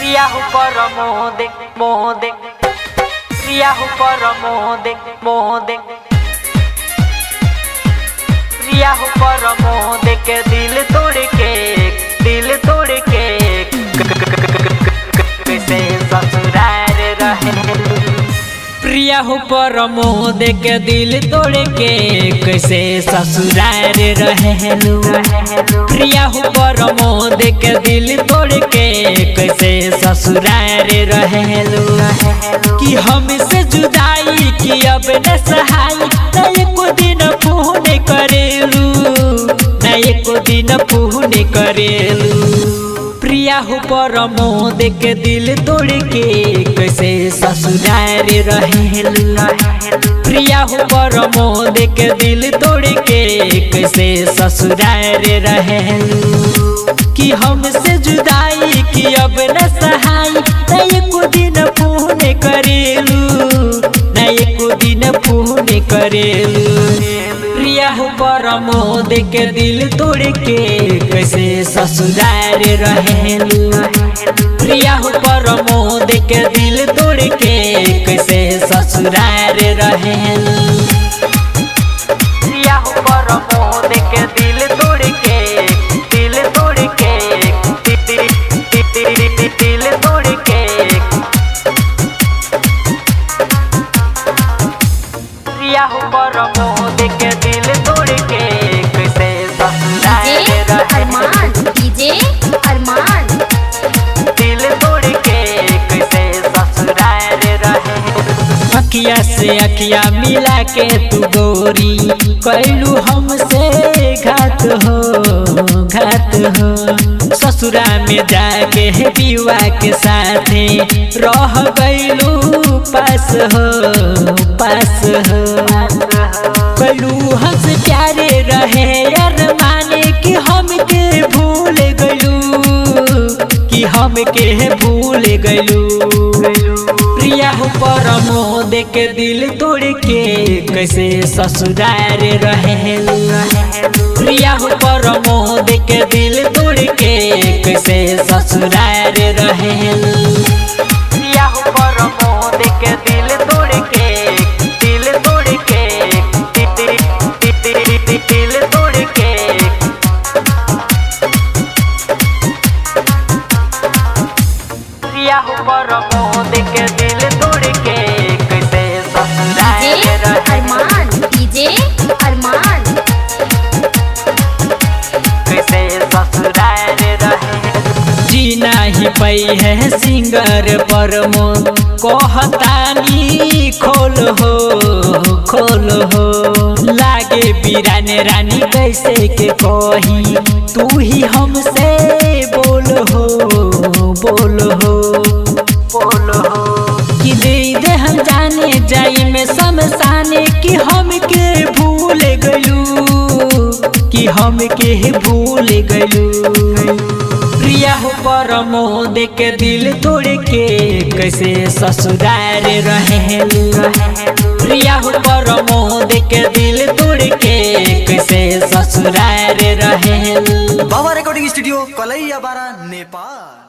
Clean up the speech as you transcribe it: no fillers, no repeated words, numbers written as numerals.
प्रिया हो पर मोह दे प्रिया हो पर मोह दे प्रिया हो पर मोह दे के दिल तोड़ के कैसे ससुराल रहे। प्रिया हो पर मोह दे के दिल तोड़ के कैसे ससुराल रहेलू। प्रिया हो पर मोह दे के दिल तोड़ के कैसे ससुराल रहेलू। कि हमसे जुदाई की अब न सहाय न एको दिन फोन करेलू न एको दिन फोन करेलू। प्रिया हो पर मोह दे के दिल तोड़ के कैसे ससुराल रहेलू। प्रिया हो पर मोह दे के दिल तोड़ के कैसे ससुराल रहेलू। कि हमसे जुदाई की अब न सहाय न एको दिन फोन करेलू न एको दिन फोन करेलू। प्रिया हो पर मोह दे के दिल तोड़ के कैसे ससुराल रहेलू। प्रिया हो पर मोह दे के दिल तोड़ के कैसे ससुराल रहेलू। प्रिया हो पर मोह दे के दिल तोड़ के दिल तोड़ के प्रिया हो पर मोह दे के दिल तोड़ के कैसे ससुराल अरमान डीजे अरमान दिल तोड़ के कैसे ससुराल रहे। अखिया से अखिया मिला के तू गोरी कैलू हमसे घात हो। ससुरा में जाके विवा के साथे रह गईलू पास हो कैलू हंस प्यारे रहे यार माने कि हमके भूल गईलू कि हमके भूल गईलू। प्रिया हो पर मोह दे के दिल तोड़ के कैसे ससुराल रहेलू। प्रिया हो पर मोह दे के दिल तोड़ के कैसे ससुराल रहेलू। प्रिया हो पर मोह दे के दिल तोड़ के दिल तोड़ के दिल तोड़ के प्रिया हो पर मोह दे के दिल तोड़ के कैसे ससुराल अरमान डीजे अरमान कैसे ससुराल रहे। जीना ही पई है सिंगर पर मोह कहतानी खोल हो लागे बीराने रानी कैसे के कही तू ही हमसे बोल हो कि दे हम जाने जाई में समसाने कि हमके भूल गलू कि हमके भूल गलू। प्रिया हो पर मोह दे के दिल तोड़ के कैसे ससुराल रहेलू। प्रिया हो पर मोह दे के दिल तोड़ के कैसे ससुराल रहेलू। बाबा रिकॉर्डिंग स्टूडियो कलैया बारा नेपाल।